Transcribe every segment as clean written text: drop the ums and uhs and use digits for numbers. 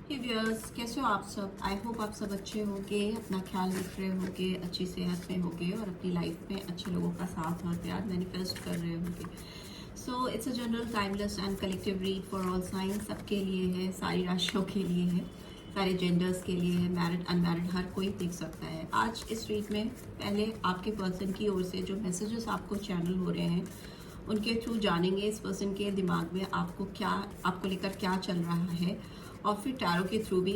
हे viewers, कैसे हो आप सब? आई होप आप सब अच्छे होंगे, अपना ख्याल रख रहे होंगे, अच्छी सेहत में होंगे और अपनी लाइफ में अच्छे लोगों का साथ और प्यार मैनिफेस्ट कर रहे होंगे। So it's a general timeless and collective read for all science. सबके लिए है, सारी राशियों के लिए है, सारे जेंडर्स के लिए है, मैरिड अनमैरिड हर कोई देख सकता है। आज इस रीड में पहले आपके पर्सन की ओर से जो मैसेजेस आपको चैनल हो रहे हैं उनके थ्रू जानेंगे इस पर्सन के दिमाग में आपको लेकर क्या चल रहा है, और फिर टैरो के थ्रू भी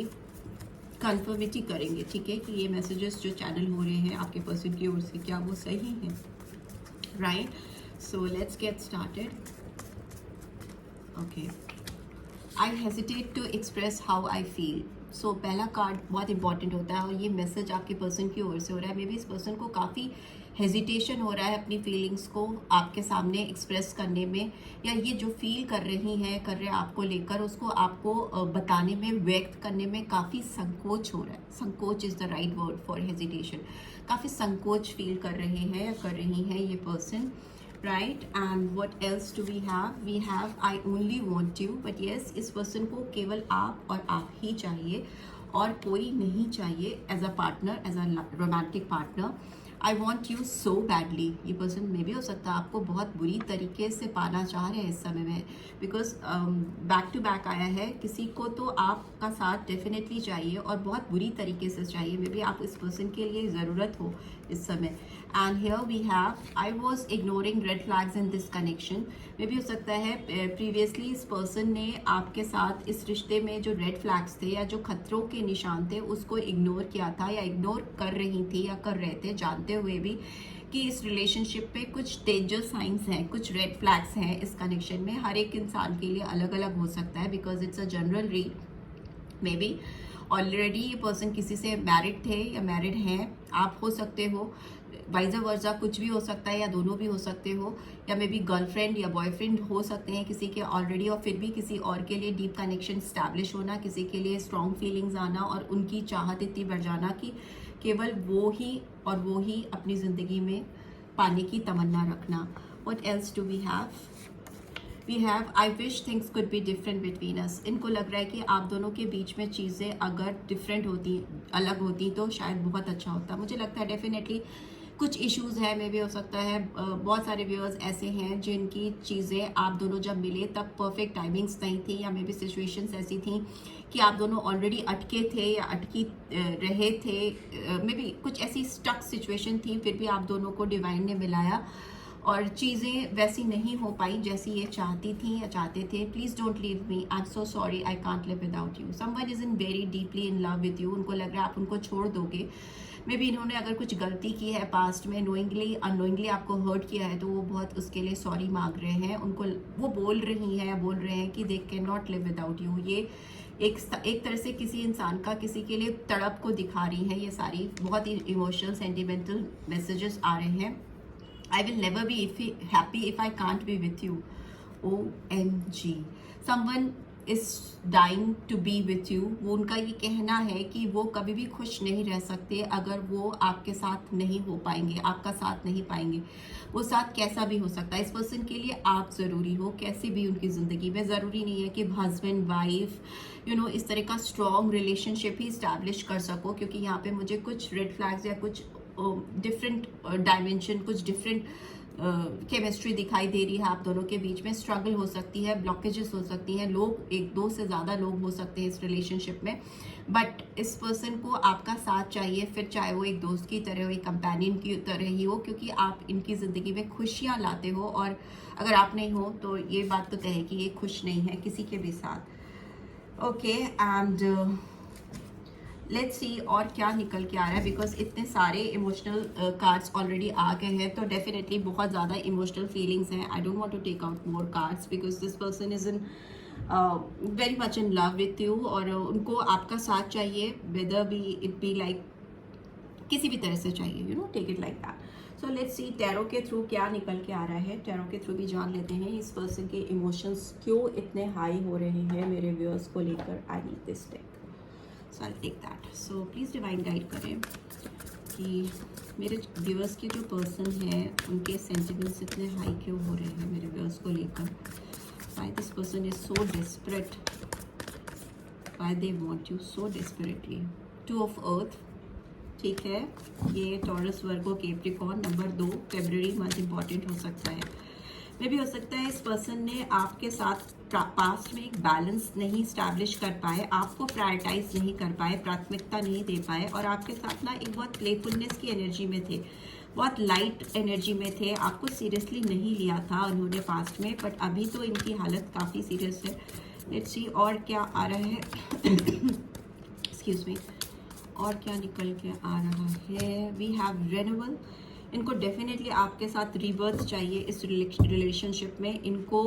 कंफर्मिटी करेंगे, ठीक है, कि ये मैसेजेस जो चैनल हो रहे हैं आपके पर्सन की ओर से क्या वो सही है, right? So let's get started. Okay, I hesitate to express how I feel. So पहला कार्ड बहुत इंपॉर्टेंट होता है और ये मैसेज आपके पर्सन की ओर से हो रहा है। मे बी इस पर्सन को काफ़ी हेजिटेशन हो रहा है अपनी फीलिंग्स को आपके सामने एक्सप्रेस करने में, या ये जो फील कर रहे हैं आपको लेकर, उसको आपको बताने में, व्यक्त करने में काफ़ी संकोच हो रहा है। संकोच is the right word for hesitation. काफ़ी संकोच फील कर रहे हैं या कर रही हैं ये person, right? And what else do we have I only want you. But yes, इस पर्सन को केवल आप और आप ही चाहिए और कोई नहीं चाहिए as a partner, as a romantic partner. I want you so badly. ये पर्सन में भी हो सकता है आपको बहुत बुरी तरीके से पाना चाह रहे हैं इस समय में, बिकॉज बैक टू बैक आया है। किसी को तो आपका साथ डेफिनेटली चाहिए और बहुत बुरी तरीके से चाहिए। मे बी आप इस पर्सन के लिए ज़रूरत हो इस समय। And here we have I was ignoring red flags in this connection. मे भी हो सकता है प्रीवियसली इस पर्सन ने आपके साथ इस रिश्ते में जो रेड फ्लैग्स थे या जो खतरों के निशान थे उसको इग्नोर किया था, या इग्नोर कर रही थी या कर रहे थे, जानते हुए भी कि इस रिलेशनशिप पे कुछ डेंजर साइंस हैं, कुछ रेड फ्लैग्स हैं इस कनेक्शन में। हर एक इंसान के लिए अलग अलग हो सकता है, because it's a general read. May be already ये पर्सन किसी से मैरिड थे या मैरिड हैं, आप हो सकते हो, वाइज़ वर्सा कुछ भी हो सकता है या दोनों भी हो सकते हो, या मे बी गर्लफ्रेंड या बॉयफ्रेंड हो सकते हैं किसी के ऑलरेडी, और फिर भी किसी और के लिए डीप कनेक्शन स्टैब्लिश होना, किसी के लिए स्ट्रॉन्ग फीलिंग्स आना और उनकी चाहत इतनी बढ़ जाना कि केवल वो ही और वो ही अपनी ज़िंदगी में पाने की तमन्ना रखना। What else do we have I wish things could be different between us. इनको लग रहा है कि आप दोनों के बीच में चीज़ें अगर डिफरेंट होती, अलग होती, तो शायद बहुत अच्छा होता। मुझे लगता है डेफिनेटली कुछ इश्यूज है, मे भी हो सकता है बहुत सारे व्यूअर्स ऐसे हैं जिनकी चीज़ें आप दोनों जब मिले तब परफेक्ट टाइमिंग्स नहीं थी, या मे बी सिचुएशंस ऐसी थी कि आप दोनों ऑलरेडी अटके थे या अटकी रहे थे। मे बी कुछ ऐसी स्टक सिचुएशन थी, फिर भी आप दोनों को डिवाइन ने मिलाया और चीज़ें वैसी नहीं हो पाई जैसी ये चाहती थी या चाहते थे। Please don't leave me, I am so sorry, I can't live without you. Someone is in very deeply in love with you. उनको लग रहा है आप उनको छोड़ दोगे। मे बी इन्होंने अगर कुछ गलती की है पास्ट में, नोइंगली अननोइंगली आपको हर्ट किया है, तो वो बहुत उसके लिए सॉरी मांग रहे हैं। उनको वो बोल रही हैं या बोल रहे हैं कि they can not live without you. ये एक तरह से किसी इंसान का किसी के लिए तड़प को दिखा रही है। ये सारी बहुत ही इमोशनल सेंटिमेंटल मैसेजेस आ रहे हैं। I will never be happy if I can't be with you. OMG. Someone is dying to be with you. वो उनका ये कहना है कि वो कभी भी खुश नहीं रह सकते अगर वो आपके साथ नहीं हो पाएंगे, आपका साथ नहीं पाएंगे। वो साथ कैसा भी हो सकता है, इस पर्सन के लिए आप ज़रूरी हो कैसे भी उनकी ज़िंदगी में। ज़रूरी नहीं है कि हस्बैंड वाइफ इस तरह का स्ट्रॉन्ग रिलेशनशिप ही इस्टेब्लिश कर सको, क्योंकि यहाँ पे मुझे कुछ रेड फ्लैग्स या कुछ डिफरेंट डायमेंशन, कुछ डिफरेंट केमिस्ट्री दिखाई दे रही है आप दोनों के बीच में। स्ट्रगल हो सकती है, ब्लॉकेजेस हो सकती हैं, लोग एक दो से ज़्यादा लोग हो सकते हैं इस रिलेशनशिप में। बट इस पर्सन को आपका साथ चाहिए, फिर चाहे वो एक दोस्त की तरह हो, एक कंपेनियन की तरह ही हो, क्योंकि आप इनकी ज़िंदगी में खुशियाँ लाते हो। और अगर आप नहीं हो तो ये बात तो तय है कि ये खुश नहीं है किसी के भी साथ। ओके, एंड लेट्स सी और क्या निकल के आ रहा है, बिकॉज इतने सारे इमोशनल कार्ड्स ऑलरेडी आ गए हैं, तो डेफिनेटली बहुत ज़्यादा इमोशनल फीलिंग्स हैं। I don't want to take out more cards because this person is in very much in love with you, और उनको आपका साथ चाहिए, whether be it be like किसी भी तरह से चाहिए, take it like that. So let's see tarot के थ्रू क्या निकल के आ रहा है। टैरो के थ्रू भी जान लेते हैं इस पर्सन के इमोशंस क्यों इतने हाई हो रहे हैं मेरे व्यूअर्स को लेकर। I need this deck, so I take that. So please divine guide करें कि मेरे व्यूअर्स के जो पर्सन हैं उनके सेंटिमेंट्स इतने हाई क्यों हो रहे हैं मेरे व्यूअर्स को लेकर। Why this person is so desperate why they want you so desperately. 2 of earth, ठीक है, ये टॉरस, वर्गो, कैप्रिकॉर्न. नंबर 2, फरवरी मंथ इंपॉर्टेंट हो सकता है. मे भी हो सकता है इस पर्सन ने आपके साथ पास्ट में एक बैलेंस नहीं स्टैब्लिश कर पाए, आपको प्रायोरिटाइज नहीं कर पाए, प्राथमिकता नहीं दे पाए, और आपके साथ ना एक बहुत प्लेफुलनेस की एनर्जी में थे, बहुत लाइट एनर्जी में थे, आपको सीरियसली नहीं लिया था उन्होंने पास्ट में, बट अभी तो इनकी हालत काफ़ी सीरियस है. लेट्स सी और क्या आ रहा है. एक्सक्यूज मी, और क्या निकल के आ रहा है. We have renewal. इनको डेफिनेटली आपके साथ रिबर्थ चाहिए इस रिलेशनशिप में. इनको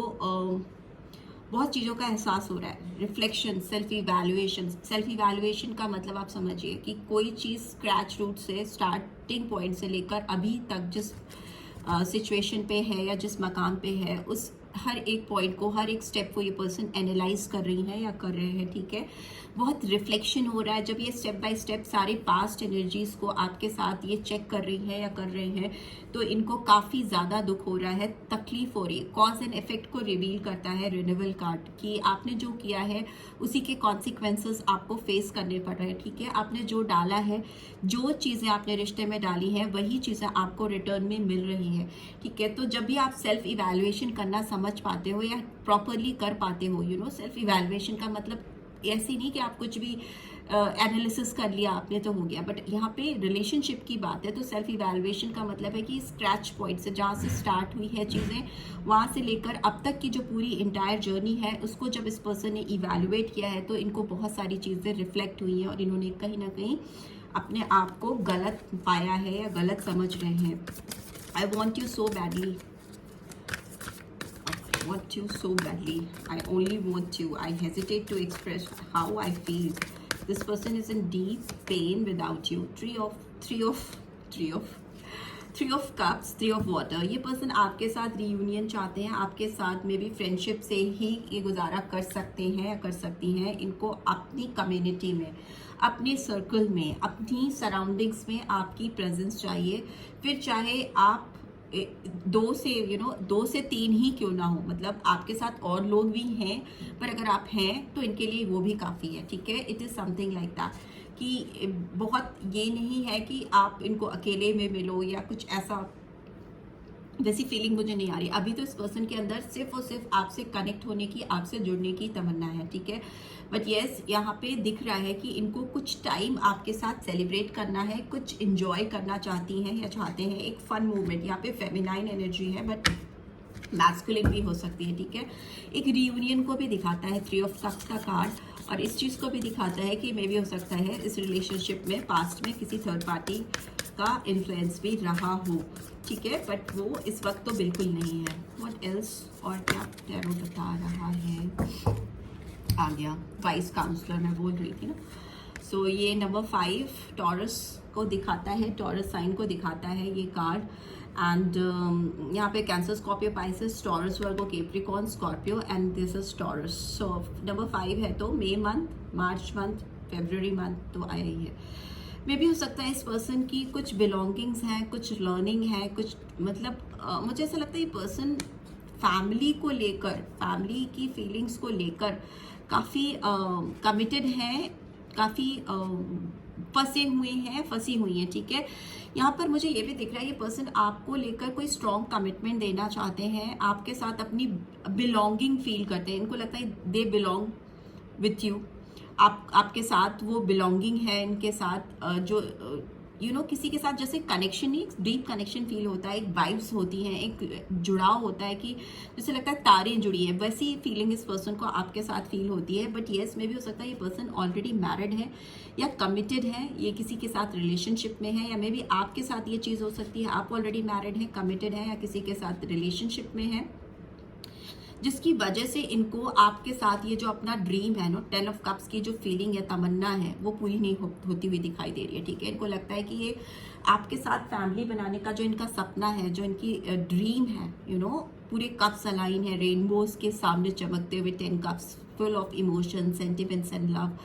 बहुत चीज़ों का एहसास हो रहा है. Reflection, self evaluation. Self evaluation का मतलब आप समझिए कि कोई चीज़ स्क्रैच रूट से, स्टार्टिंग पॉइंट से लेकर अभी तक जिस सिचुएशन पे है या जिस मकाम पे है, उस हर एक पॉइंट को, हर एक स्टेप को ये पर्सन एनालाइज कर रही है या कर रहे हैं. ठीक है, बहुत रिफ्लेक्शन हो रहा है. जब ये स्टेप बाय स्टेप सारे पास्ट एनर्जीज को आपके साथ ये चेक कर रही है या कर रहे हैं, तो इनको काफ़ी ज़्यादा दुख हो रहा है, तकलीफ हो रही है. कॉज एंड इफेक्ट को रिवील करता है रिन्यूअल कार्ड कि आपने जो किया है उसी के कॉन्सिक्वेंसेस आपको फेस करने पड़ रहे हैं. ठीक है, आपने जो डाला है, जो चीज़ें आपने रिश्ते में डाली हैं, वही चीज़ें आपको रिटर्न में मिल रही है. ठीक है, तो जब भी आप सेल्फ इवैल्यूएशन करना समझ पाते हो या प्रॉपरली कर पाते हो, यू नो, सेल्फ इवैल्यूएशन का मतलब ऐसे नहीं कि आप कुछ भी एनालिसिस कर लिया आपने तो हो गया, बट यहाँ पे रिलेशनशिप की बात है. तो सेल्फ इवैल्यूएशन का मतलब है कि स्क्रैच पॉइंट से, जहाँ से स्टार्ट हुई है चीज़ें, वहाँ से लेकर अब तक की जो पूरी इंटायर जर्नी है, उसको जब इस पर्सन ने इवैल्यूएट किया है, तो इनको बहुत सारी चीज़ें रिफ्लेक्ट हुई हैं और इन्होंने कहीं ना कहीं अपने आप को गलत पाया है या गलत समझ रहे हैं. आई want you so badly. Want you so badly. I only want you. I hesitate to express how I feel. This person is in deep pain without you. Three of cups, 3 of water. ये person आपके साथ reunion चाहते हैं, आपके साथ में भी friendship से ही ये गुजारा कर सकते हैं या कर सकती हैं. इनको अपनी कम्युनिटी में, अपने सर्कल में, अपनी सराउंडिंग्स में आपकी प्रेजेंस चाहिए. फिर चाहे आप 2 से 3 ही क्यों ना हो, मतलब आपके साथ और लोग भी हैं, पर अगर आप हैं तो इनके लिए वो भी काफ़ी है. ठीक है, it is something like that कि बहुत ये नहीं है कि आप इनको अकेले में मिलो या कुछ ऐसा, वैसी फीलिंग मुझे नहीं आ रही. अभी तो इस पर्सन के अंदर सिर्फ और सिर्फ आपसे कनेक्ट होने की, आपसे जुड़ने की तमन्ना है. ठीक है, बट येस, यहाँ पे दिख रहा है कि इनको कुछ टाइम आपके साथ सेलिब्रेट करना है, कुछ इंजॉय करना चाहती हैं या चाहते हैं, एक फन मूवमेंट. यहाँ पे फेमिनाइन एनर्जी है बट मैस्कुलिन भी हो सकती है. ठीक है, एक रीयूनियन को भी दिखाता है 3 ऑफ कप्स का कार्ड, और इस चीज़ को भी दिखाता है कि मे भी हो सकता है इस रिलेशनशिप में पास्ट में किसी थर्ड पार्टी का इन्फ्लुएंस भी रहा हो. ठीक है, बट वो इस वक्त तो बिल्कुल नहीं है. व्हाट एल्स, और क्या टैरो बता रहा है. आ गया वाइस काउंसलर, मैं बोल रही थी ना. सो ये नंबर 5 टॉरस को दिखाता है, टॉरस साइन को दिखाता है ये कार्ड. एंड यहाँ पे cancer, Scorpio, Pisces, taurus, Virgo, Capricorn, Scorpio, and this is taurus. So number 5 है तो मई मंथ, मार्च मंथ, फरवरी मंथ तो आया ही है. मे भी हो सकता है इस पर्सन की कुछ बिलोंगिंग्स हैं, कुछ लर्निंग है, कुछ मतलब मुझे ऐसा लगता है ये पर्सन फैमिली को लेकर, फैमिली की फीलिंग्स को लेकर काफ़ी कमिटेड हैं, काफ़ी फंसी हुई हैं. ठीक है, यहाँ पर मुझे ये भी दिख रहा है ये पर्सन आपको लेकर कोई स्ट्रॉन्ग कमिटमेंट देना चाहते हैं, आपके साथ अपनी बिलोंगिंग फील करते हैं. इनको लगता है दे बिलोंग विथ यू, आपके साथ वो बिलोंगिंग है इनके साथ. जो किसी के साथ जैसे कनेक्शन, नहीं, डीप कनेक्शन फील होता है, एक वाइब्स होती हैं, एक जुड़ाव होता है कि जैसे लगता है तारें जुड़ी हैं, वैसी फीलिंग इस पर्सन को आपके साथ फील होती है. बट येस, में भी हो सकता है ये पर्सन ऑलरेडी मैरिड है या कमिटेड है, ये किसी के साथ रिलेशनशिप में है, या मे बी आपके साथ ये चीज़ हो सकती है, आप ऑलरेडी मैरिड हैं, कमिटेड हैं, या किसी के साथ रिलेशनशिप में है, जिसकी वजह से इनको आपके साथ ये जो अपना ड्रीम है 10 ऑफ कप्स की जो फीलिंग है, तमन्ना है, वो पूरी नहीं होती हुई दिखाई दे रही है. ठीक है, इनको लगता है कि ये आपके साथ फैमिली बनाने का जो इनका सपना है, जो इनकी ड्रीम है, पूरे कप्स अलाइन है, रेनबोज के सामने चमकते हुए 10 cups, full of emotion, sentiments and love.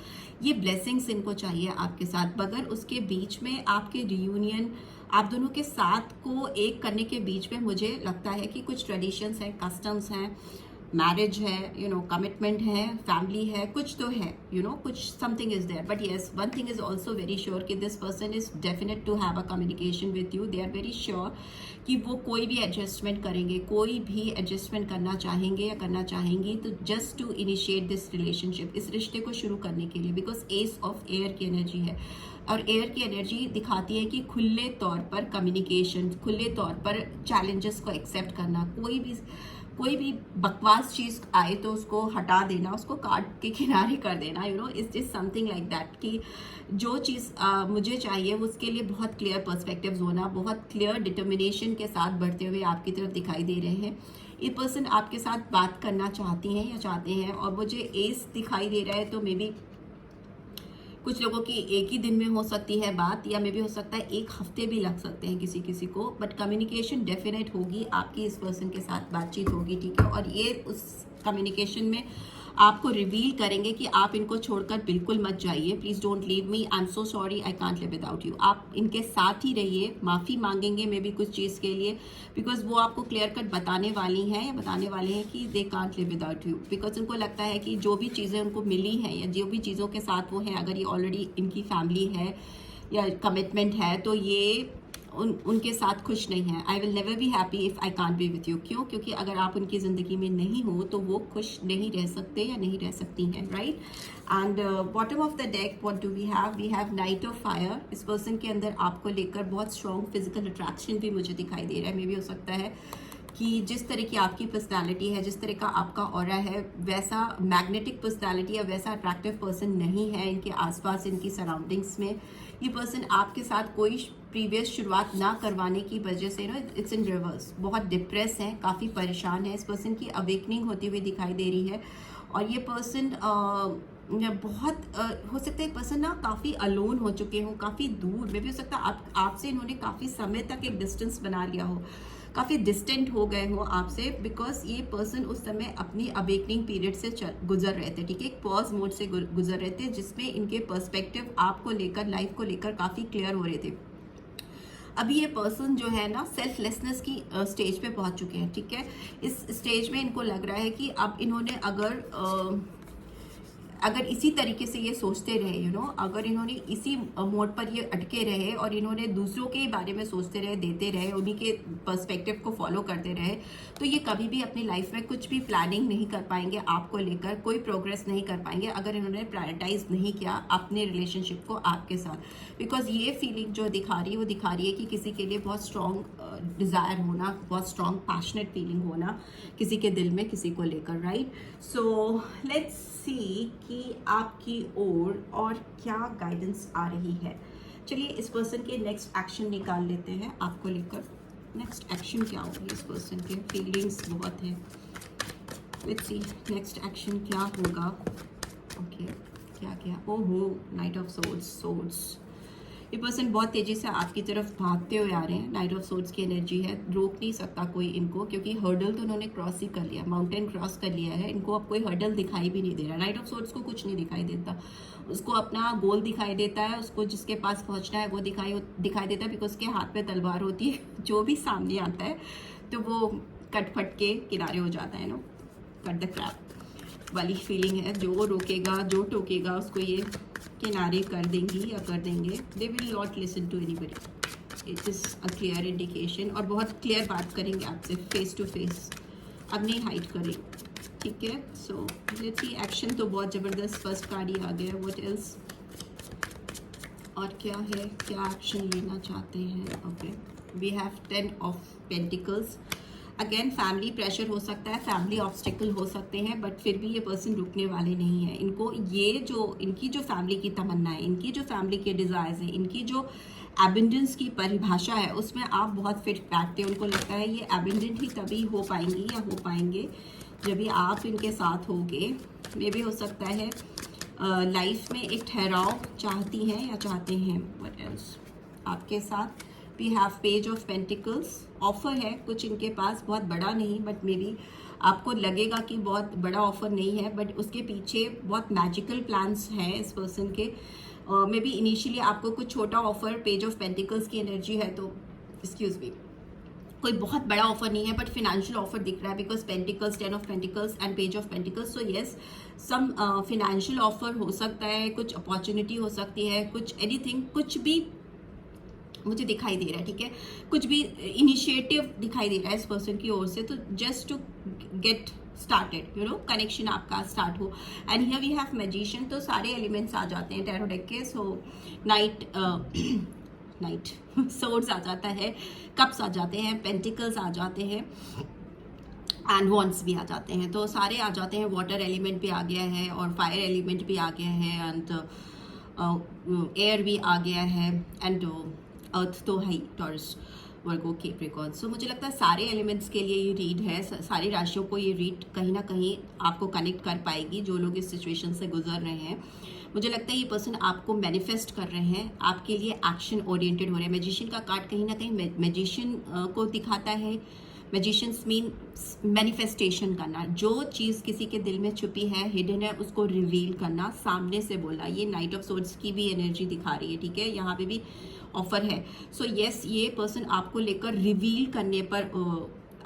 ये ब्लेसिंग्स इनको चाहिए आपके साथ, मगर उसके बीच में आपके रियूनियन, आप दोनों के साथ को एक करने के बीच में मुझे लगता है कि कुछ ट्रेडिशंस हैं, कस्टम्स हैं, मैरिज है, यू नो, कमिटमेंट है, फैमिली है, कुछ तो है, यू नो, कुछ something is there. But yes, one thing is also very sure कि this person is definite to have a communication with you. They are very sure कि वो कोई भी एडजस्टमेंट करेंगे, कोई भी एडजस्टमेंट करना चाहेंगे या करना चाहेंगी, तो just to initiate this relationship, इस रिश्ते को शुरू करने के लिए. बिकॉज एस ऑफ एयर की एनर्जी है, और एयर की एनर्जी दिखाती है कि खुले तौर पर कम्युनिकेशन, खुले तौर पर चैलेंजेस को एक्सेप्ट करना, कोई भी बकवास चीज़ आए तो उसको हटा देना, उसको काट के किनारे कर देना, you know, it's just something like that कि जो चीज़ मुझे चाहिए उसके लिए बहुत क्लियर पर्सपेक्टिव्स होना, बहुत क्लियर डिटर्मिनेशन के साथ बढ़ते हुए आपकी तरफ दिखाई दे रहे हैं. ये पर्सन आपके साथ बात करना चाहती हैं या चाहते हैं, और मुझे एस दिखाई दे रहा है, तो मे बी कुछ लोगों की एक ही दिन में हो सकती है बात, या मे भी हो सकता है एक हफ्ते भी लग सकते हैं किसी किसी को. बट कम्युनिकेशन डेफिनेट होगी, आपकी इस पर्सन के साथ बातचीत होगी, ठीक है. और ये उस कम्युनिकेशन में आपको रिवील करेंगे कि आप इनको छोड़कर बिल्कुल मत जाइए. Please don't leave me, I am so sorry, I can't live without you. आप इनके साथ ही रहिए, माफ़ी मांगेंगे मे बी कुछ चीज़ के लिए, बिकॉज वो आपको क्लियर कट बताने वाली हैं या बताने वाले हैं कि they can't live without you. Because उनको लगता है कि जो भी चीज़ें उनको मिली हैं या जो भी चीज़ों के साथ वो हैं, अगर ये ऑलरेडी इनकी फैमिली है या कमिटमेंट है, तो ये उनके साथ खुश नहीं है. I will never be happy if I can't be with you. क्यों? क्योंकि अगर आप उनकी ज़िंदगी में नहीं हो तो वो खुश नहीं रह सकते या नहीं रह सकती हैं, right. And bottom of the deck what do we have knight of fire. इस पर्सन के अंदर आपको लेकर बहुत स्ट्रॉन्ग फिजिकल अट्रैक्शन भी मुझे दिखाई दे रहा है. मे भी हो सकता है कि जिस तरह की आपकी पर्सनालिटी है, जिस तरह का आपका ऑरा है, वैसा मैग्नेटिक पर्सनालिटी या वैसा अट्रैक्टिव पर्सन नहीं है इनके आसपास, इनकी सराउंडिंग्स में. ये पर्सन आपके साथ कोई प्रीवियस शुरुआत ना करवाने की वजह से ना इट्स इन रिवर्स, बहुत डिप्रेस है, काफ़ी परेशान है. इस पर्सन की अवेकनिंग होती हुई दिखाई दे रही है. और ये पर्सन बहुत हो सकता है पर्सन ना काफ़ी अलोन हो चुके हों, काफ़ी दूर में भी हो सकता है आपसे इन्होंने काफ़ी समय तक एक डिस्टेंस बना लिया हो, काफ़ी डिस्टेंट हो गए हो आपसे, बिकॉज ये पर्सन उस समय अपनी अवेकनिंग पीरियड से गुजर रहे थे, ठीक है. एक पॉज मोड से गुजर रहे थे, जिसमें इनके पर्सपेक्टिव आपको लेकर, लाइफ को लेकर काफ़ी क्लियर हो रहे थे. अभी ये पर्सन जो है ना सेल्फलेसनेस की स्टेज पे पहुंच चुके हैं, ठीक है. इस स्टेज में इनको लग रहा है कि अब इन्होंने अगर इसी तरीके से ये सोचते रहे, यू नो, अगर इन्होंने इसी मोड पर ये अटके रहे और इन्होंने दूसरों के बारे में सोचते रहे, देते रहे, उन्हीं के पर्सपेक्टिव को फॉलो करते रहे, तो ये कभी भी अपनी लाइफ में कुछ भी प्लानिंग नहीं कर पाएंगे आपको लेकर, कोई प्रोग्रेस नहीं कर पाएंगे अगर इन्होंने प्रायोरिटाइज नहीं किया अपने रिलेशनशिप को आपके साथ. बिकॉज ये फीलिंग जो दिखा रही है वो दिखा रही है कि किसी के लिए बहुत स्ट्रॉन्ग डिज़ायर होना, बहुत स्ट्रॉन्ग पैशनेट फीलिंग होना किसी के दिल में किसी को लेकर, राइट. सो लेट्स सी कि आपकी ओर और क्या गाइडेंस आ रही है. चलिए इस पर्सन के नेक्स्ट एक्शन निकाल लेते हैं आपको लेकर. नेक्स्ट एक्शन क्या होगी इस पर्सन के? फीलिंग्स बहुत है. लेट्स सी नेक्स्ट एक्शन क्या होगा. ओके, क्या ओहो, नाइट ऑफ सोर्ड्स. ये पर्सन बहुत तेज़ी से आपकी तरफ भागते हुए आ रहे हैं. नाइट ऑफ सोर्ड्स की एनर्जी है, रोक नहीं सकता कोई इनको, क्योंकि हर्डल तो उन्होंने क्रॉस ही कर लिया, माउंटेन क्रॉस कर लिया है. इनको अब कोई हर्डल दिखाई भी नहीं दे रहा. नाइट ऑफ सोर्ड्स को कुछ नहीं दिखाई देता, उसको अपना गोल दिखाई देता है, उसको जिसके पास पहुंचना है वो दिखाई देता है, बिकॉज उसके हाथ में तलवार होती है. जो भी सामने आता है तो वो कट फट के किनारे हो जाता है, नो, कट द क्रैप वाली फीलिंग है. जो रोकेगा, जो टोकेगा, उसको ये किनारे कर देंगी या कर देंगे. They will not listen to anybody. It is a clear indication. और बहुत क्लियर बात करेंगे आपसे फेस टू फेस, अब नहीं हाइड करें, ठीक है. सो लेट्स सी एक्शन तो बहुत ज़बरदस्त फर्स्ट कार्ड ही आ गया. व्हाट एल्स, और क्या है, क्या एक्शन लेना चाहते हैं. Okay, we have 10 of pentacles. Again family pressure हो सकता है, फैमिली ऑब्स्टिकल हो सकते हैं, बट फिर भी ये पर्सन रुकने वाले नहीं है. इनको ये जो इनकी जो फैमिली की तमन्ना है, इनकी जो फैमिली के डिज़ायर्स हैं, इनकी जो एबेंडेंस की परिभाषा है, उसमें आप बहुत फिट बैठते हैं. उनको लगता है ये एबेंडेंट ही तभी हो पाएंगी या हो पाएंगे जब भी आप इनके साथ होगे. मे भी हो सकता है लाइफ में एक ठहराव चाहती हैं या चाहते हैं. व्हाट एल्स आपके साथ we have page of pentacles. Offer है कुछ इनके पास, बहुत बड़ा नहीं, बट मे बी आपको लगेगा कि बहुत बड़ा ऑफर नहीं है, बट उसके पीछे बहुत मैजिकल प्लान्स हैं इस पर्सन के. मे बी इनिशियली आपको कुछ छोटा ऑफर, पेज ऑफ पेंटिकल्स की एनर्जी है तो एक्सक्यूज मी, कोई बहुत बड़ा ऑफर नहीं है बट फिनेंशियल ऑफर दिख रहा है because pentacles, 10 of pentacles and page of pentacles. So yes, some financial offer हो सकता है, कुछ अपॉर्चुनिटी हो सकती है, कुछ एनीथिंग, कुछ भी मुझे दिखाई दे रहा है. ठीक है, कुछ भी इनिशिएटिव दिखाई दे रहा है इस पर्सन की ओर से. तो just to get started, you know, connection आपका स्टार्ट हो. And here we have magician. तो सारे एलिमेंट्स आ जाते हैं टैरो डेक के. सो नाइट सोर्ड्स आ जाता है, कप्स आ जाते हैं, पेंटिकल्स आ जाते हैं एंड वॉन्ड्स भी आ जाते हैं. तो सारे आ जाते हैं. वाटर एलिमेंट भी आ गया है और फायर एलिमेंट भी आ गया है एंड एयर भी आ गया है एंड अर्थ तो है ही, टॉरस, वर्गो, कैप्रिकॉर्न. सो मुझे लगता है सारे एलिमेंट्स के लिए ये रीड है. सारी राशियों को ये रीड कहीं ना कहीं आपको कनेक्ट कर पाएगी जो लोग इस सिचुएशन से गुजर रहे हैं. मुझे लगता है ये पर्सन आपको मैनिफेस्ट कर रहे हैं, आपके लिए एक्शन ओरिएंटेड हो रहे हैं. मैजिशियन का कार्ड कहीं ना कहीं मैजिशियन को दिखाता है. मैजिशियंस मीन मैनिफेस्टेशन करना, जो चीज़ किसी के दिल में छुपी है, हिडन है, उसको रिवील करना, सामने से बोलना. ये नाइट ऑफ सोर्ड्स की भी एनर्जी दिखा रही है. ठीक है, यहाँ पे भी ऑफर है. सो येस, ये पर्सन आपको लेकर रिवील करने पर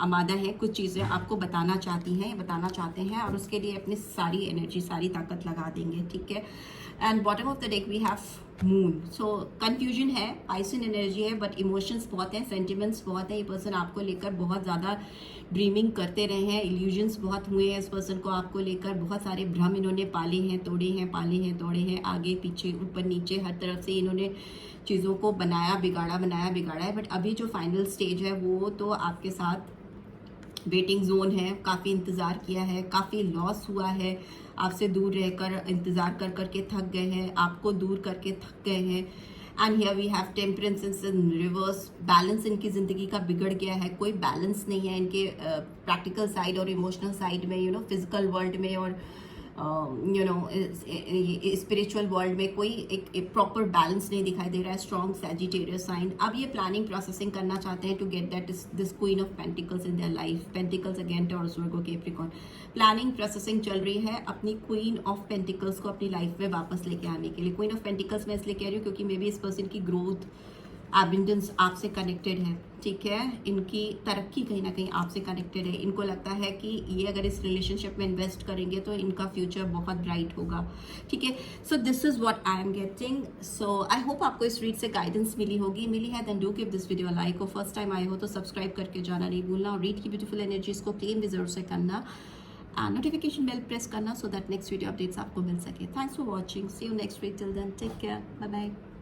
आमादा है. कुछ चीज़ें आपको बताना चाहती हैं, बताना चाहते हैं और उसके लिए अपनी सारी एनर्जी, सारी ताकत लगा देंगे. ठीक है, and bottom of the deck we have moon. So confusion है, पाइसन एनर्जी है बट इमोशंस बहुत हैं, सेंटिमेंट्स बहुत हैं. ये पर्सन आपको लेकर बहुत ज़्यादा ड्रीमिंग करते रहे हैं, इल्यूजन्स बहुत हुए हैं इस पर्सन को आपको लेकर. बहुत सारे भ्रम इन्होंने पाले हैं, तोड़े हैं, पाले हैं, तोड़े हैं, आगे पीछे, ऊपर नीचे, हर तरफ से इन्होंने चीज़ों को बनाया बिगाड़ा है. बट अभी जो फाइनल स्टेज है वो तो आपके साथ वेटिंग जोन है. काफ़ी इंतज़ार किया है, काफ़ी लॉस हुआ है, आपसे दूर रहकर इंतज़ार कर करके थक गए हैं, आपको दूर करके थक गए हैं. And here we have temperance in reverse. Balance इनकी ज़िंदगी का बिगड़ गया है, कोई बैलेंस नहीं है इनके प्रैक्टिकल साइड और इमोशनल साइड में, यू नो, फिजिकल वर्ल्ड में और यू नो स्पिरिचुअल वर्ल्ड में कोई एक प्रॉपर बैलेंस नहीं दिखाई दे रहा है. Strong Sagittarius sign. अब ये प्लानिंग प्रोसेसिंग करना चाहते हैं to get that this queen of pentacles in their life. Pentacles again Taurus, Virgo, Capricorn. Planning processing चल रही है अपनी क्वीन ऑफ पेंटिकल्स को अपनी लाइफ में वापस लेके आने के लिए. क्वीन ऑफ पेंटिकल्स मैं इसलिए कह रही हूँ क्योंकि मे बी इस पर्सन की ग्रोथ, एबिंडेंस आपसे कनेक्टेड है. ठीक है, इनकी तरक्की कहीं ना कहीं आपसे कनेक्टेड है. इनको लगता है कि ये अगर इस रिलेशनशिप में इन्वेस्ट करेंगे तो इनका फ्यूचर बहुत ब्राइट होगा. ठीक है, so this is what I am getting. So I hope आपको इस रीड से गाइडेंस मिली है. Then do give this video like. और फर्स्ट टाइम आए हो तो सब्सक्राइब करके जाना नहीं भूलना और रीड की ब्यूटीफुल एनर्जीज को क्लेम भी जरूर से करना. नोटिफिकेशन बेल प्रेस करना so that next video updates आपको मिल सके. Thanks for watching. See you next week. Till then take care. Bye bye.